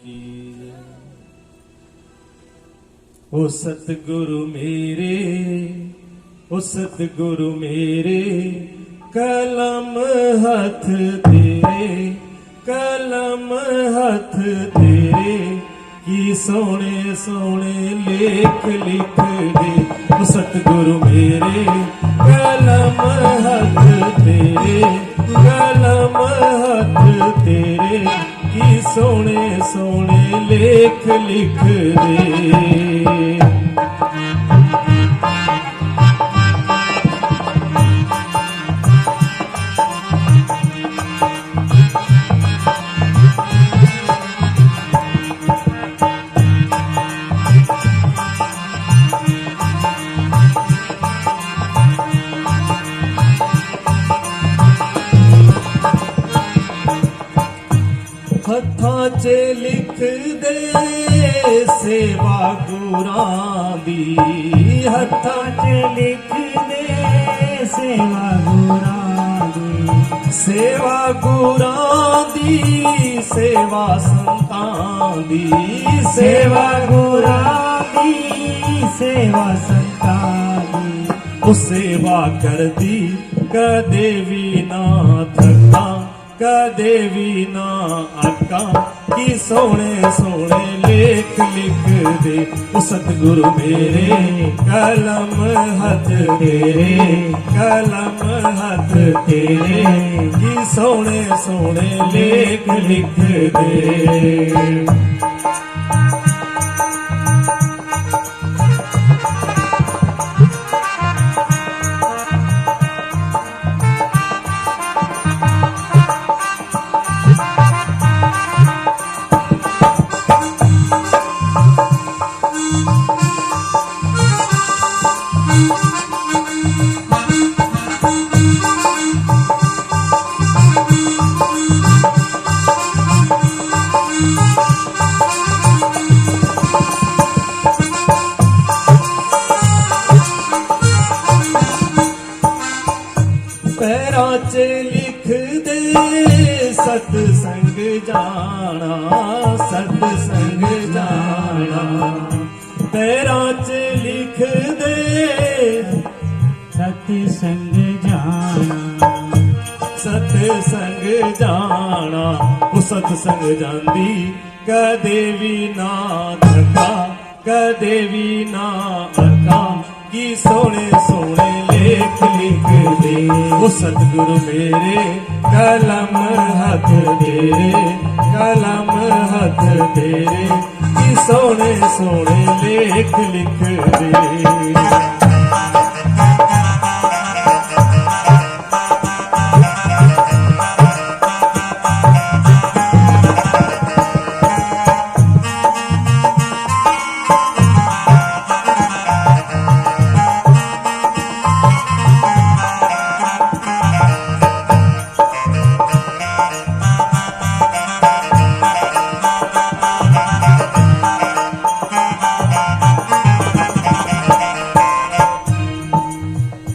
की जय। ओ सतगुरु मेरे, ओ सतगुरु मेरे, कलम हाथ तेरे, कलम हाथ तेरे, की सोने सोने लेख लिख दे। ओ सतगुरु मेरे, कलम हाथ तेरे, कलम हाथ तेरे, की सोने सोने लेख लिख दे। हत्थां च लिख दे सेवा गुरां दी, हत्थां च लिख दे सेवा गुरां दी, सेवा गुरां दी, सेवा संतां दी, सेवा गुरां दी, सेवा संतां दी। ओ सेवा करदी कदे भी ना थका, कदे भी ना अटका, की सोने सोने लेख लिख दे। ओ सतगुरु मेरे, कलम हाथ तेरे, कलम हाथ तेरे, की सोने सोने लेख लिख दे। पैरां च लिख दे सतसंग जाना, सतसंग जाना, पैरां च लिख दे सतसंग जाना, सतसंग जाना। ओ सतसंग जांदी कदे भी ना थका, कदे भी ना अटका, की सोने सोने लेख लिख दे। ओ सतगुरु मेरे, कलम हाथ तेरे, कलम हाथ तेरे, की सोने सोने लेख लिख दे।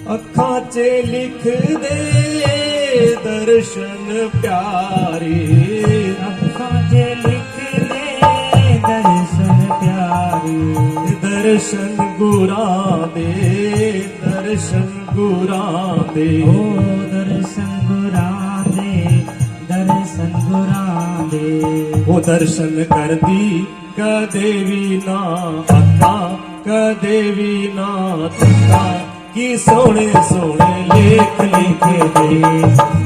अखां च लिख दे दर्शन प्यारे, अखां च लिख दे दर्शन प्यारे, दर्शन गुरां दे, दर्शन गुरां दे, ओ दर्शन गुरां दे, दर्शन गुरां दे। ओ दर्शन करदी कदे भी ना अक्का, कदे भी ना थका, की सोने सोने लेख लिख दे।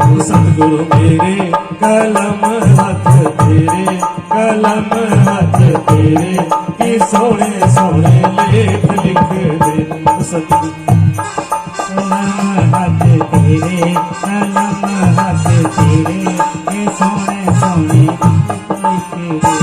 ओ सतगुरु मेरे, कलम हाथ तेरे, कलम हाथ तेरे, की सोने सोने लेख लिख दे। ओ सतगुरु कलम हाथ तेरे, कलम हाथ तेरे, की सोने सोने लिख दे।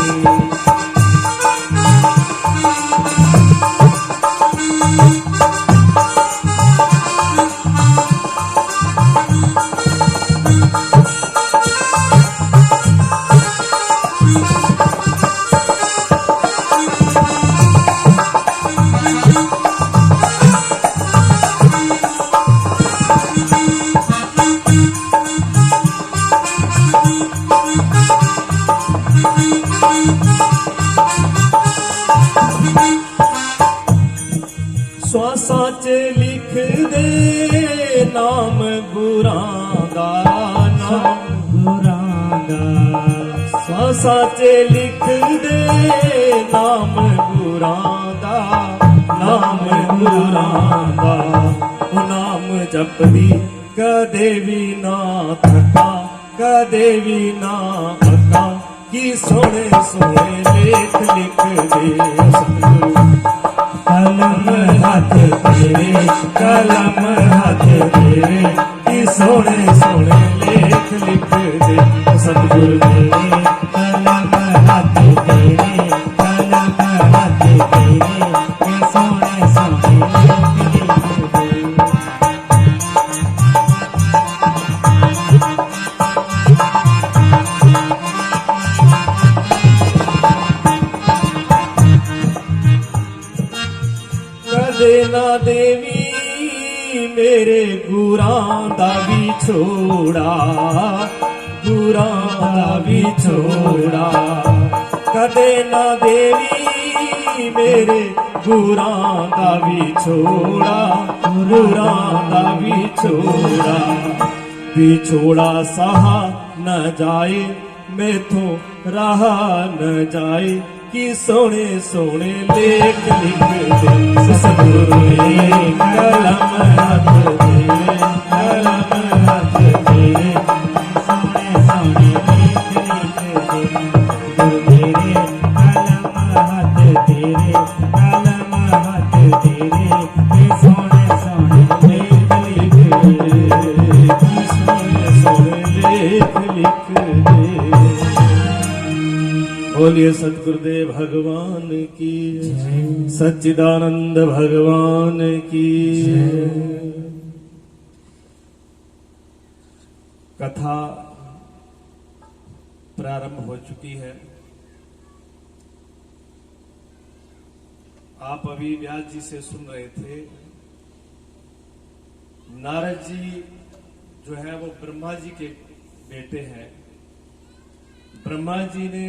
Thank you. च लिख दे नाम गुरां दा, नाम गुरां दा। सांसां च लिख दे नाम गुरां दा, नाम गुरां दा। नाम जपदी कदे भी ना थका, कदे भी ना अका, कि सोने सोने लेख लिख दे सतगुरु। कलम हाथ तेरे, कलम हाथ तेरे, कि सोने सोने लेख लिख दे सतगुरु मेरे। कलम हाथ तेरे, कलम हाथ तेरे, कि सोने सोने लेख लिख दे। कदे ना देवी मेरे गुरां दा विछोड़ा, गुरां दा विछोड़ा। कदे ना देवी मेरे गुरां दा विछोड़ा, गुरां दा विछोड़ा। विछोड़ा सहा न जाए मैथों रहा न जाए, कि सोने सोने लेख लिख दे सतगुरु मेरे। कलम हाथ तेरे, कलम हाथ तेरे, सोने सोने लेख लिख दे सतगुरु मेरे। कलम हाथ तेरे, कलम हाथ तेरे, कि सोने सोने लेख लिख दे, कि सोने सोने लेख लिख दे। बोलिए सतगुरुदेव भगवान की, सच्चिदानंद भगवान की। कथा प्रारंभ हो चुकी है। आप अभी व्यास जी से सुन रहे थे। नारद जी जो है वो ब्रह्मा जी के बेटे हैं। ब्रह्मा जी ने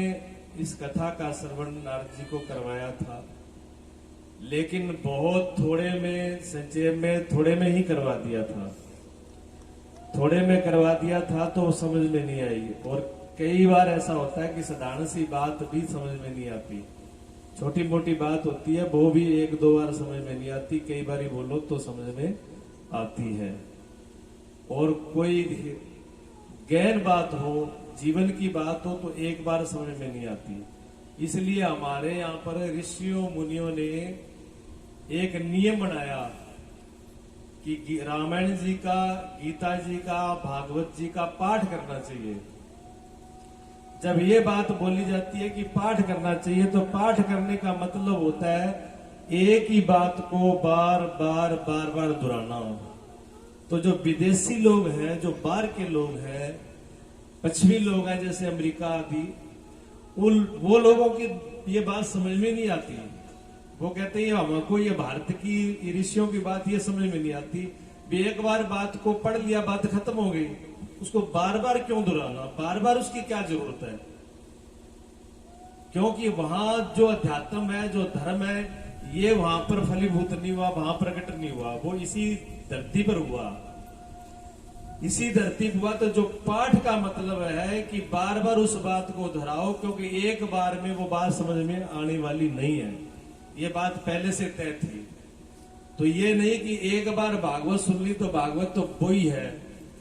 इस कथा का श्रवण नारद जी को करवाया था, लेकिन बहुत थोड़े में, संक्षेप में, थोड़े में ही करवा दिया था। थोड़े में करवा दिया था तो समझ में नहीं आई। और कई बार ऐसा होता है कि साधारण सी बात भी समझ में नहीं आती। छोटी मोटी बात होती है, वो भी एक दो बार समझ में नहीं आती, कई बार बोलो तो समझ में आती है। और कोई गहन बात हो, जीवन की बात हो, तो एक बार समझ में नहीं आती। इसलिए हमारे यहाँ पर ऋषियों मुनियों ने एक नियम बनाया कि रामायण जी का, गीता जी का, भागवत जी का पाठ करना चाहिए। जब ये बात बोली जाती है कि पाठ करना चाहिए, तो पाठ करने का मतलब होता है एक ही बात को बार बार बार बार दोहराना। तो जो विदेशी लोग हैं, जो बाहर के लोग हैं, पश्चिमी लोग हैं जैसे अमेरिका आदि, वो लोगों की ये बात समझ में नहीं आती। वो कहते हैं हमको ये भारत की ऋषियों की बात ये समझ में नहीं आती। भी एक बार बात को पढ़ लिया, बात खत्म हो गई, उसको बार बार क्यों दोहराना, बार बार उसकी क्या जरूरत है। क्योंकि वहां जो अध्यात्म है, जो धर्म है, ये वहां पर फलीभूत नहीं हुआ, वहां प्रकट नहीं हुआ, वो इसी धरती पर हुआ, इसी धरती पर हुआ। तो जो पाठ का मतलब है कि बार बार उस बात को दोहराओ, क्योंकि एक बार में वो बात समझ में आने वाली नहीं है। ये बात पहले से तय थी। तो ये नहीं कि एक बार भागवत सुन ली तो भागवत तो वो ही है।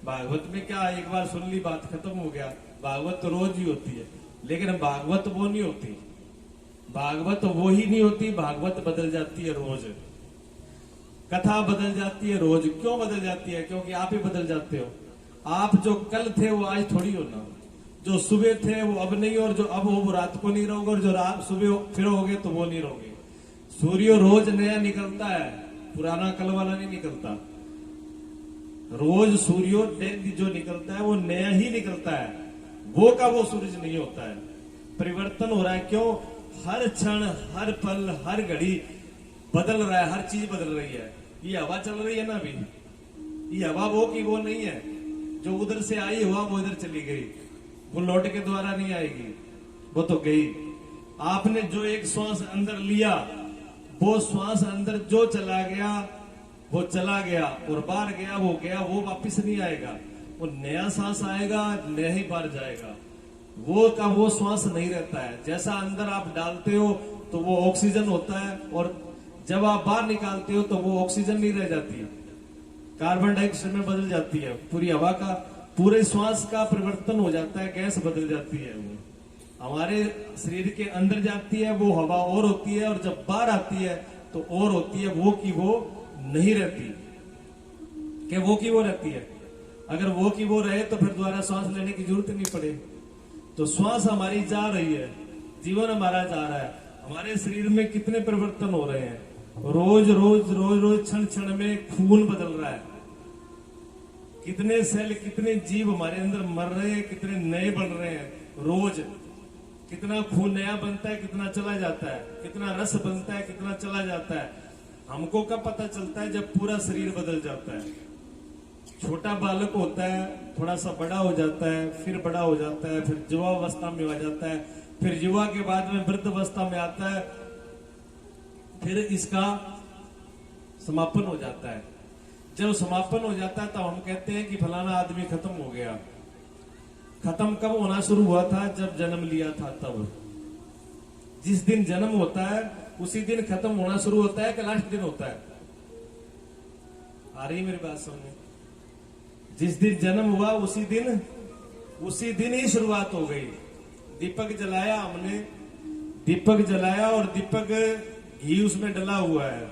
भागवत में क्या, एक बार सुन ली बात खत्म हो गया। भागवत तो रोज ही होती है, लेकिन भागवत वो नहीं होती। भागवत वो ही नहीं होती, भागवत बदल जाती है रोज। कथा बदल जाती है रोज। क्यों बदल जाती है? क्योंकि आप ही बदल जाते हो। आप जो कल थे वो आज थोड़ी हो ना। जो सुबह थे वो अब नहीं, और जो अब हो वो रात को नहीं रहोगे, और जो रात सुबह फिर होगे तो वो नहीं रहोगे। सूर्य रोज नया निकलता है, पुराना कल वाला नहीं निकलता। रोज सूर्योदय जो निकलता है वो नया ही निकलता है, वो का वो सूरज नहीं होता है। परिवर्तन हो रहा है। क्यों? हर क्षण, हर पल, हर घड़ी बदल रहा है, हर चीज बदल रही है। ये हवा चल रही है ना अभी, ये हवा वो की वो नहीं है। जो उधर से आई हवा वो इधर चली गई, वो लौट के द्वारा नहीं आएगी, वो तो गई। आपने जो एक श्वास अंदर लिया, वो श्वास अंदर जो चला गया वो चला गया और बाहर गया, वो वापस नहीं आएगा। वो नया सांस आएगा, नया ही बाहर जाएगा। वो का वो श्वास नहीं रहता है। जैसा अंदर आप डालते हो तो वो ऑक्सीजन होता है, और जब आप बाहर निकालते हो तो वो ऑक्सीजन नहीं रह जाती, कार्बन डाइऑक्साइड में बदल जाती है। पूरी हवा का, पूरे श्वास का परिवर्तन हो जाता है, गैस बदल जाती है। वो हमारे शरीर के अंदर जाती है, वो हवा और होती है, और जब बाहर आती है तो और होती है। वो की वो नहीं रहती, कि वो की वो रहती है। अगर वो की वो रहे तो फिर दोबारा सांस लेने की जरूरत नहीं पड़े। तो श्वास हमारी जा रही है, जीवन हमारा जा रहा है। हमारे शरीर में कितने परिवर्तन हो रहे हैं, रोज रोज रोज रोज क्षण क्षण में खून बदल रहा है। कितने सेल, कितने जीव हमारे अंदर मर रहे हैं, कितने नए बन रहे हैं। रोज कितना खून नया बनता है, कितना चला जाता है, कितना रस बनता है, कितना चला जाता है। हमको कब पता चलता है? जब पूरा शरीर बदल जाता है। छोटा बालक होता है, थोड़ा सा बड़ा हो जाता है, फिर बड़ा हो जाता है, फिर युवा अवस्था में आ जाता है, फिर युवा के बाद में वृद्ध अवस्था में आता है, फिर इसका समापन हो जाता है। जब समापन हो जाता है तो हम कहते हैं कि फलाना आदमी खत्म हो गया। खत्म कब होना शुरू हुआ था? जब जन्म लिया था तब। जिस दिन जन्म होता है उसी दिन खत्म होना शुरू होता है कि लास्ट दिन होता है? आ रही मेरी बात समझ? जिस दिन जन्म हुआ उसी दिन ही शुरुआत हो गई। दीपक जलाया हमने, दीपक जलाया, और दीपक घी उसमें डला हुआ है।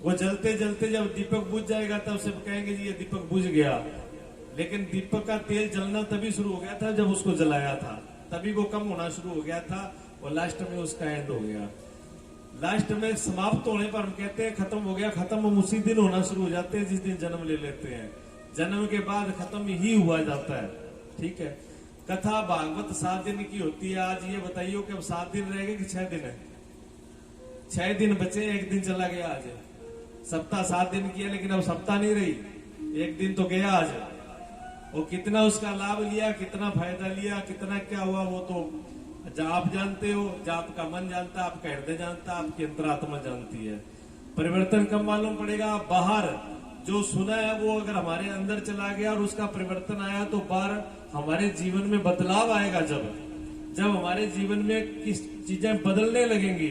वो जलते जलते जब दीपक बुझ जाएगा तब सब कहेंगे जी ये दीपक बुझ गया। लेकिन दीपक का तेल जलना तभी शुरू हो गया था जब उसको जलाया था, तभी वो कम होना शुरू हो गया था, और लास्ट में उसका एंड हो गया। लास्ट में समाप्त होने पर हम कहते हैं खत्म हो गया। खत्म हम उसी दिन होना शुरू हो जाते हैं जिस दिन जन्म ले लेते हैं। जन्म के बाद खत्म ही हुआ जाता है। ठीक है। कथा भागवत 7 दिन की होती है। आज ये बताइए कि अब 7 दिन रहेगा कि 6 दिन है? 6 दिन बचे, 1 दिन चला गया आज। सप्ताह 7 दिन की है, लेकिन अब सप्ताह नहीं रही, 1 दिन तो गया आज। और कितना उसका लाभ लिया, कितना फायदा लिया, कितना क्या हुआ, वो तो आप जानते हो, जो आपका मन जानता है, आपका हृदय जानता है, आपकी अंतरात्मा जानती है। परिवर्तन कब मालूम पड़ेगा? बाहर जो सुना है वो अगर हमारे अंदर चला गया और उसका परिवर्तन आया तो बाहर हमारे जीवन में बदलाव आएगा। जब हमारे जीवन में किस चीजें बदलने लगेंगी,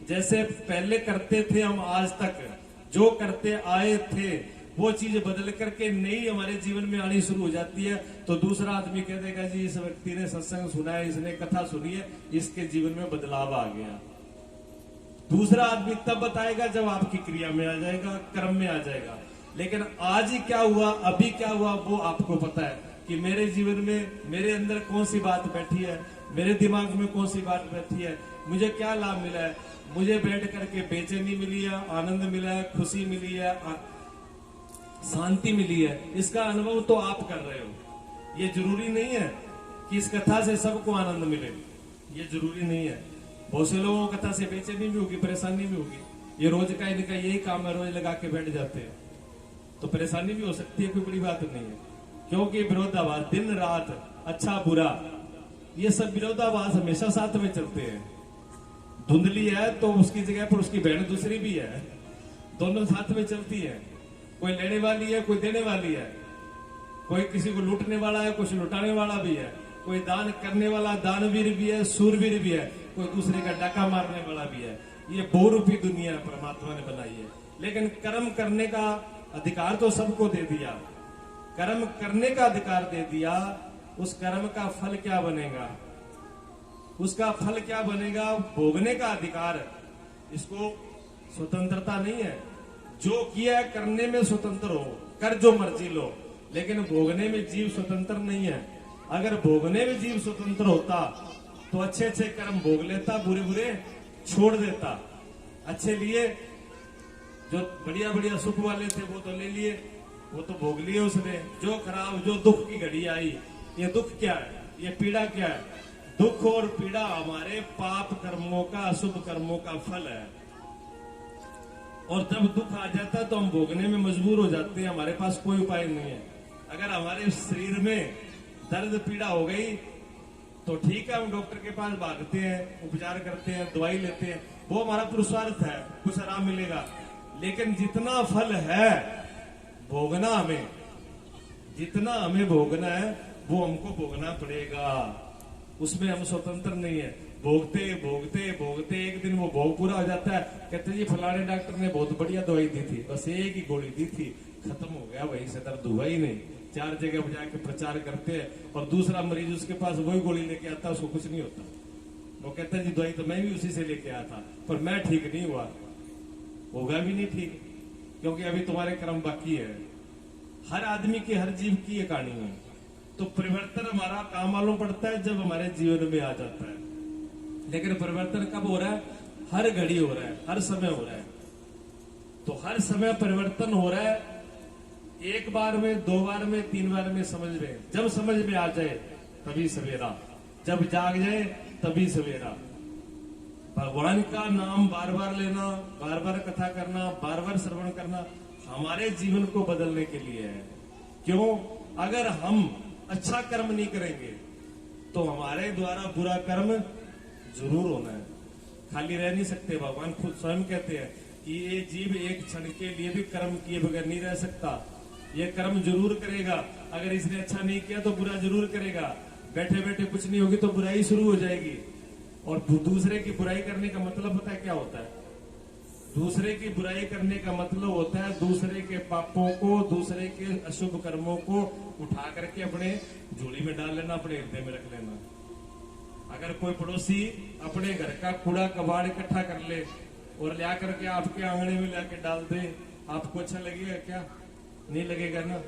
जैसे पहले करते थे हम, आज तक जो करते आए थे वो चीज बदल करके नई हमारे जीवन में आनी शुरू हो जाती है, तो दूसरा आदमी कह देगा जी इस व्यक्ति ने सत्संग सुना है, इसने कथा सुनी है, इसके जीवन में बदलाव आ गया। दूसरा आदमी तब बताएगा जब आपकी क्रिया में आ जाएगा, कर्म में आ जाएगा। लेकिन आज ही क्या हुआ, अभी क्या हुआ, वो आपको पता है कि मेरे जीवन में, मेरे अंदर कौन सी बात बैठी है, मेरे दिमाग में कौन सी बात बैठी है, मुझे क्या लाभ मिला है। मुझे बैठ करके बेचैनी मिली है, आनंद मिला है, खुशी मिली है, शांति मिली है। इसका अनुभव तो आप कर रहे हो। ये जरूरी नहीं है कि इस कथा से सबको आनंद मिले, ये जरूरी नहीं है। बहुत से लोगों को कथा से बेचैनी भी होगी, परेशानी भी होगी। ये रोज का इनका यही काम है, रोज लगा के बैठ जाते हैं, तो परेशानी भी हो सकती है, कोई बड़ी बात नहीं है। क्योंकि विरोधाभास, दिन रात, अच्छा बुरा, ये सब विरोधाभास हमेशा साथ में चलते हैं। धुंधली है तो उसकी जगह पर उसकी बहन दूसरी भी है, दोनों साथ में चलती है। कोई लेने वाली है, कोई देने वाली है, कोई किसी को लूटने वाला है, कुछ लुटाने वाला भी है, कोई दान करने वाला दानवीर भी है, सूरवीर भी है, कोई दूसरे का डाका मारने वाला भी है। ये बहुरूपी दुनिया परमात्मा ने बनाई है। लेकिन कर्म करने का अधिकार तो सबको दे दिया, कर्म करने का अधिकार दे दिया। उस कर्म का फल क्या बनेगा, उसका फल क्या बनेगा, भोगने का अधिकार। इसको स्वतंत्रता नहीं है। जो किया करने में स्वतंत्र हो, कर जो मर्जी लो, लेकिन भोगने में जीव स्वतंत्र नहीं है। अगर भोगने में जीव स्वतंत्र होता तो अच्छे अच्छे कर्म भोग लेता, बुरे बुरे छोड़ देता। अच्छे लिए, जो बढ़िया बढ़िया सुख वाले थे वो तो ले लिए, वो तो भोग लिए उसने। जो खराब, जो दुख की घड़ी आई, ये दुख क्या है, ये पीड़ा क्या है? दुख और पीड़ा हमारे पाप कर्मों का, अशुभ कर्मों का फल है। और जब दुख आ जाता है तो हम भोगने में मजबूर हो जाते हैं, हमारे पास कोई उपाय नहीं है। अगर हमारे शरीर में दर्द पीड़ा हो गई तो ठीक है, हम डॉक्टर के पास भागते हैं, उपचार करते हैं, दवाई लेते हैं, वो हमारा पुरुषार्थ है, कुछ आराम मिलेगा। लेकिन जितना फल है भोगना हमें, जितना हमें भोगना है वो हमको भोगना पड़ेगा, उसमें हम स्वतंत्र नहीं है। भोगते भोगते भोगते एक दिन वो भोग पूरा हो जाता है, कहते जी फलाने डॉक्टर ने बहुत बढ़िया दवाई दी थी, बस एक ही गोली दी थी, खत्म हो गया, वहीं से दर्द हुआ ही नहीं। 4 जगह जाके प्रचार करते हैं और दूसरा मरीज उसके पास वही गोली लेके आता है, उसको कुछ नहीं होता। वो कहता है जी दवाई तो मैं भी उसी से लेके आया था, पर मैं ठीक नहीं हुआ, होगा भी नहीं ठीक, क्योंकि अभी तुम्हारे कर्म बाकी है। हर आदमी की, हर जीव की ये कहानी है। तो परिवर्तन हमारा काम मालूम पड़ता है जब हमारे जीवन में आ जाता है, लेकिन परिवर्तन कब हो रहा है? हर घड़ी हो रहा है, हर समय हो रहा है। तो हर समय परिवर्तन हो रहा है, एक बार में, 2 बार में, 3 बार में समझ में, जब समझ में आ जाए तभी सवेरा, जब जाग जाए तभी सवेरा। भगवान का नाम बार बार लेना, बार बार कथा करना, बार बार श्रवण करना हमारे जीवन को बदलने के लिए है। क्यों? अगर हम अच्छा कर्म नहीं करेंगे तो हमारे द्वारा बुरा कर्म जरूर होना है, खाली रह नहीं सकते। भगवान खुद स्वयं कहते हैं कि ये जीव एक क्षण के लिए भी कर्म किए बगैर नहीं रह सकता, ये कर्म जरूर करेगा। अगर इसने अच्छा नहीं किया तो बुरा जरूर करेगा, बैठे बैठे कुछ नहीं होगी तो बुराई शुरू हो जाएगी। और दूसरे की बुराई करने का मतलब पता है क्या होता है? दूसरे की बुराई करने का मतलब होता है दूसरे के पापों को, दूसरे के अशुभ कर्मों को उठा करके अपने झोली में डाल लेना, अपने हृदय में रख लेना। अगर कोई पड़ोसी अपने घर का कूड़ा कबाड़ इकट्ठा कर ले और ला करके आपके आंगने में लाके डाल दे, आपको अच्छा लगेगा क्या? नहीं लगेगा ना।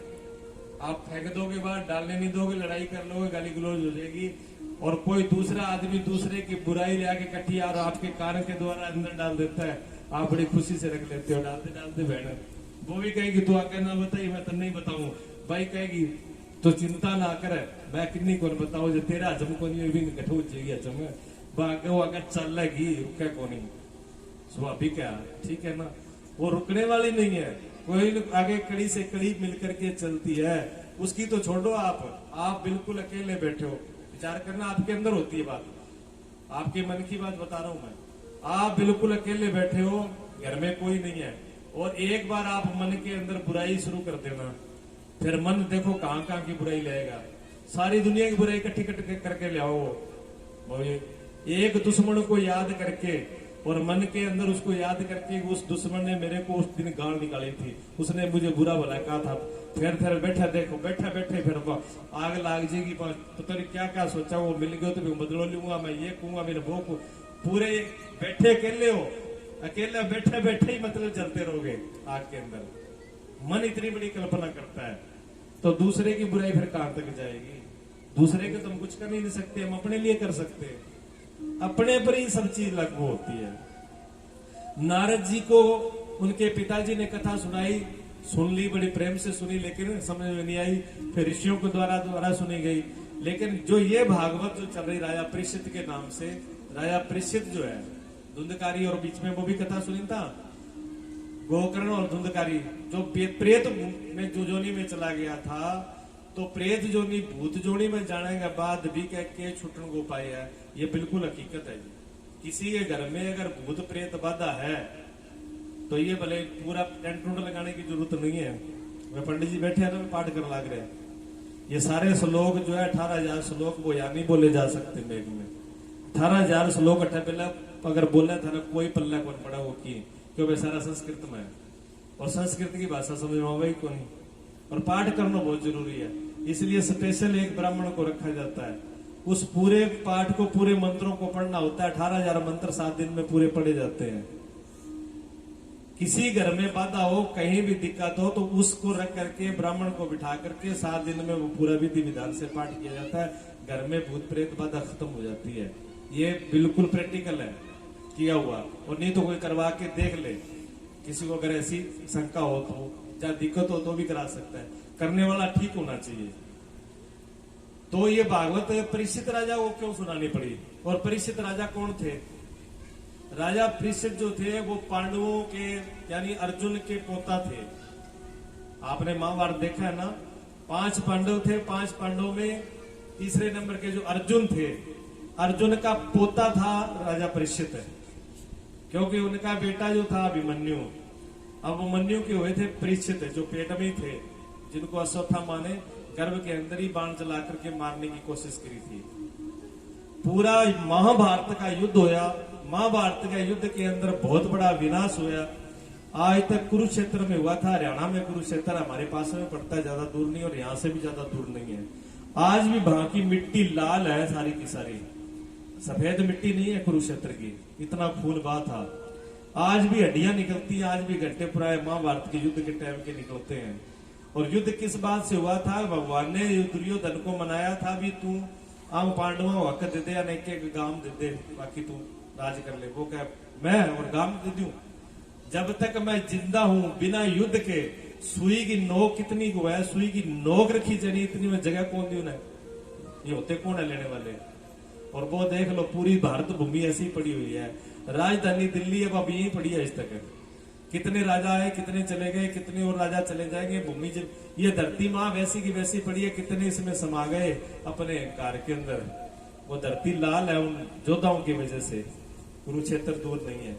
आप फेंक दोगे बाहर, डालने नहीं दोगे, लड़ाई कर लोगे, गाली गलौज हो जाएगी। और कोई दूसरा आदमी दूसरे की बुराई ले आके कटिया और आपके कान के द्वारा अंदर डाल देता है, आप बड़ी खुशी से रख लेते हो, डालते डालते बहन वो भी कहेगी तू आके ना बताई, मैं तो नहीं बताऊं। भाई कहेगी तो चिंता ना कर, मैं किन्नी कौन बताऊं, जो तेरा हजम को नहीं भी गठो जाएगी हजम, वो अगर चल लगी रुके को नहीं, स्वाभाविक है, ठीक है ना। वो रुकने वाली नहीं है, कोई आगे कड़ी से कड़ी मिलकर के चलती है, उसकी तो छोड़ो। आप बिल्कुल अकेले बैठे हो, विचार करना, आपके अंदर होती है बात, आपके मन की बात बता रहा हूं मैं। आप बिल्कुल अकेले बैठे हो, घर में कोई नहीं है, और एक बार आप मन के अंदर बुराई शुरू कर देना, फिर मन देखो कहां कहां की बुराई लाएगा। सारी दुनिया की बुराई इकट्ठी करके ले आओ, एक दुश्मन को याद करके और मन के अंदर उसको याद करके, उस दुश्मन ने मेरे को उस दिन गाल निकाली थी, उसने मुझे बुरा भला कहा था, फिर बैठा देखो, बैठे बैठे फिर आग लाग जाएगी, तो तेरी क्या क्या सोचा, वो मिल गया तो बदलो लूंगा, मैं ये कहूंगा, मेरे वो को पूरे बैठे अकेले हो, अकेले बैठे बैठे ही मतलब जलते रहोगे आग के अंदर। मन इतनी बड़ी कल्पना करता है, तो दूसरे की बुराई फिर कहां तक जाएगी? दूसरे के तो हम कुछ कर नहीं सकते, हम अपने लिए कर सकते हैं, अपने पर ही सब चीज लागू होती है। नारद जी को उनके पिताजी ने कथा सुनाई, सुन ली, बड़ी प्रेम से सुनी, लेकिन समझ में नहीं आई, फिर ऋषियों के द्वारा सुनी गई। लेकिन जो ये भागवत जो चल रही राजा परीक्षित के नाम से, राजा परीक्षित जो है धुंधकारी, और बीच में वो भी कथा सुनी था गोकर्ण और धुंधकारी, जो प्रेत में जो जोनी में चला गया था, तो प्रेत जोनी भूत जोनी में जाने के बाद भी कह के छुटन को पाए है, ये बिल्कुल हकीकत है। किसी के घर में अगर भूत प्रेत बाधा है तो ये भले पूरा टेंट टूंट लगाने की जरूरत नहीं है। वे पंडित जी बैठे हैं ना, पाठ करने लग रहे हैं, ये सारे श्लोक जो है 18,000 श्लोक वो या नहीं बोले जा सकते मेघ में। 18,000 श्लोक अगर बोले था ना, कोई पल्ला कौन पड़ा वो की, क्योंकि सारा संस्कृत में है, और संस्कृत की भाषा समझ में आवे को नहीं, और पाठ करना बहुत जरूरी है। इसलिए स्पेशल एक ब्राह्मण को रखा जाता है, उस पूरे पाठ को, पूरे मंत्रों को पढ़ना होता है। 18,000 मंत्र 7 दिन में पूरे पढ़े जाते हैं। किसी घर में बाधा हो, कहीं भी दिक्कत हो, तो उसको रख करके ब्राह्मण को बिठा करके 7 दिन में वो पूरा विधि विधान से पाठ किया जाता है, घर में भूत प्रेत बाधा खत्म हो जाती है। ये बिल्कुल प्रैक्टिकल है किया हुआ, और नहीं तो कोई करवा के देख ले, किसी को अगर ऐसी शंका हो तो, या दिक्कत हो तो भी करा सकता है, करने वाला ठीक होना चाहिए। तो ये भागवत परीक्षित राजा को क्यों सुनानी पड़ी? और परीक्षित राजा कौन थे? राजा परीक्षित जो थे वो पांडवों के यानी अर्जुन के पोता थे। आपने महाभारत देखा है ना, 5 पांडव थे, 5 पांडवों में तीसरे नंबर के जो अर्जुन थे, अर्जुन का पोता था राजा परीक्षित, क्योंकि उनका बेटा जो था अभिमन्यु, अब मन्यु के हुए थे परीक्षित, जो पेट में ही थे, जिनको अश्वत्थामा ने गर्भ के अंदर ही बाण चला करके मारने की कोशिश करी थी। पूरा महाभारत का युद्ध होया, महाभारत का युद्ध के अंदर बहुत बड़ा विनाश होया। आज तक कुरुक्षेत्र में हुआ था, हरियाणा में कुरुक्षेत्र हमारे पास में पड़ता है, ज्यादा दूर नहीं और यहां से भी ज्यादा दूर नहीं है। आज भी वहां की मिट्टी लाल है, सारी की सारी सफेद मिट्टी नहीं है कुरुक्षेत्र की, इतना खून बहा था। आज भी हड्डियां निकलती हैं, आज भी घंटे पुराए महाभारत के युद्ध के टाइम के निकलते हैं। और युद्ध किस बात से हुआ था? भगवान ने दुर्योधन को मनाया था, भी तू आम पांडवों को हक दे दे या एक गांव दे दे, बाकी तू राज कर ले। वो कह मैं और गांव दे दूं, जब तक मैं जिंदा हूं बिना युद्ध के सुई की नोक कितनी को है, सुई की नोक रखी जानी इतनी में जगह कौन दी उन्हें? ये होते कौन है लेने वाले? और वो देख लो पूरी भारत भूमि ऐसी पड़ी हुई है, राजधानी दिल्ली अब यही पड़ी है। इस तक कितने राजा आए, कितने चले गए, कितने और राजा चले जाएंगे। भूमि जब ये धरती माँ वैसी की वैसी पड़ी है, कितने इसमें समा गए अपने घर के अंदर। वो धरती लाल है उन योद्धाओं की वजह से, कुरुक्षेत्र दूर नहीं है।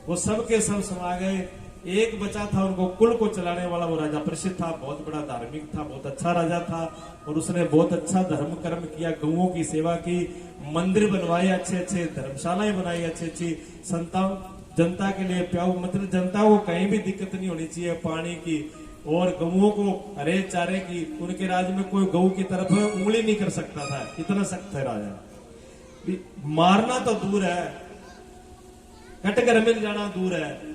वो सब के सब समा गए। एक बचा था उनको कुल को चलाने वाला, वो राजा परीक्षित था। बहुत बड़ा धार्मिक था, बहुत अच्छा राजा था और उसने बहुत अच्छा धर्म कर्म किया, गौओं की सेवा की, मंदिर बनवाए, अच्छे अच्छे धर्मशालाएं बनाई, अच्छी अच्छी जनता के लिए प्याऊ, मतलब जनता को कहीं भी दिक्कत नहीं होनी चाहिए पानी की और गौओं को हरे चारे की। उनके राज्य में कोई गऊ की तरफ उंगली नहीं कर सकता था, इतना सख्त है राजा। मारना तो दूर है, कटघर मिल जाना दूर है।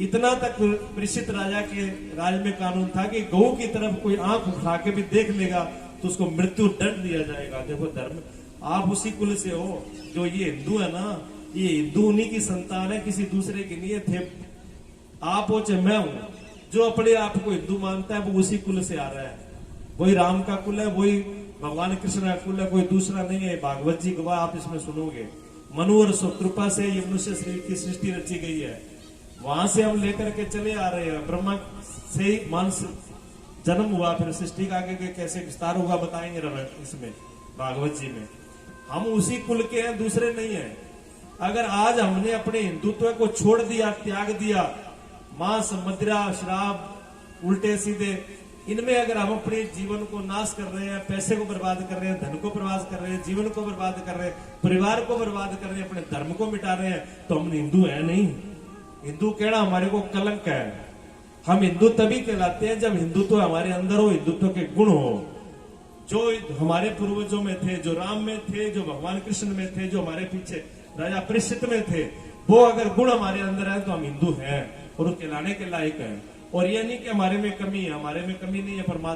इतना तक परीक्षित राजा के राज में कानून था कि गऊ की तरफ कोई आंख उठा के भी देख लेगा तो उसको मृत्यु दंड दिया जाएगा। देखो धर्म, आप उसी कुल से हो, जो ये हिंदू है ना, ये हिंदू उन्हीं की संतान है, किसी दूसरे की नहीं है। थे आप हो चाहे मैं हूं, जो अपने आप को हिंदू मानता है वो उसी कुल से आ रहा है। वही राम का कुल है, वही भगवान कृष्ण का कुल है, कोई दूसरा नहीं है। भागवत जी गवाह आप इसमें सुनोगे। मनु और कृपा से ये मनुष्य शरीर की सृष्टि रची गई है, वहां से हम लेकर के चले आ रहे हैं। ब्रह्मा से ही मानस जन्म हुआ, फिर सृष्टि का आगे कैसे विस्तार हुआ बताएंगे इसमें भागवत जी में। हम उसी कुल के हैं, दूसरे नहीं है। अगर आज हमने अपने हिंदुत्व को छोड़ दिया, त्याग दिया, मांस मदिरा शराब उल्टे सीधे इनमें अगर हम अपने जीवन को नाश कर रहे हैं, पैसे को बर्बाद कर रहे हैं, धन को बर्बाद कर रहे हैं, जीवन को बर्बाद कर रहे हैं, परिवार को बर्बाद कर रहे हैं, अपने धर्म को मिटा रहे हैं, तो हम हिंदू है नहीं। हिंदू कहना हमारे को कलंक है। हम हिंदू तभी कहलाते हैं जब हिंदुत्व हमारे अंदर हो, हिंदुत्व के गुण हो, जो हमारे पूर्वजों में थे, जो राम में थे, जो भगवान कृष्ण में थे, जो हमारे पीछे राजा परीक्षित में थे। वो अगर गुण हमारे अंदर है तो हम हिंदू हैं और कहलाने के लायक हैं। और ये नहीं कि हमारे में कमी है, हमारे में कमी नहीं है। परमात्मा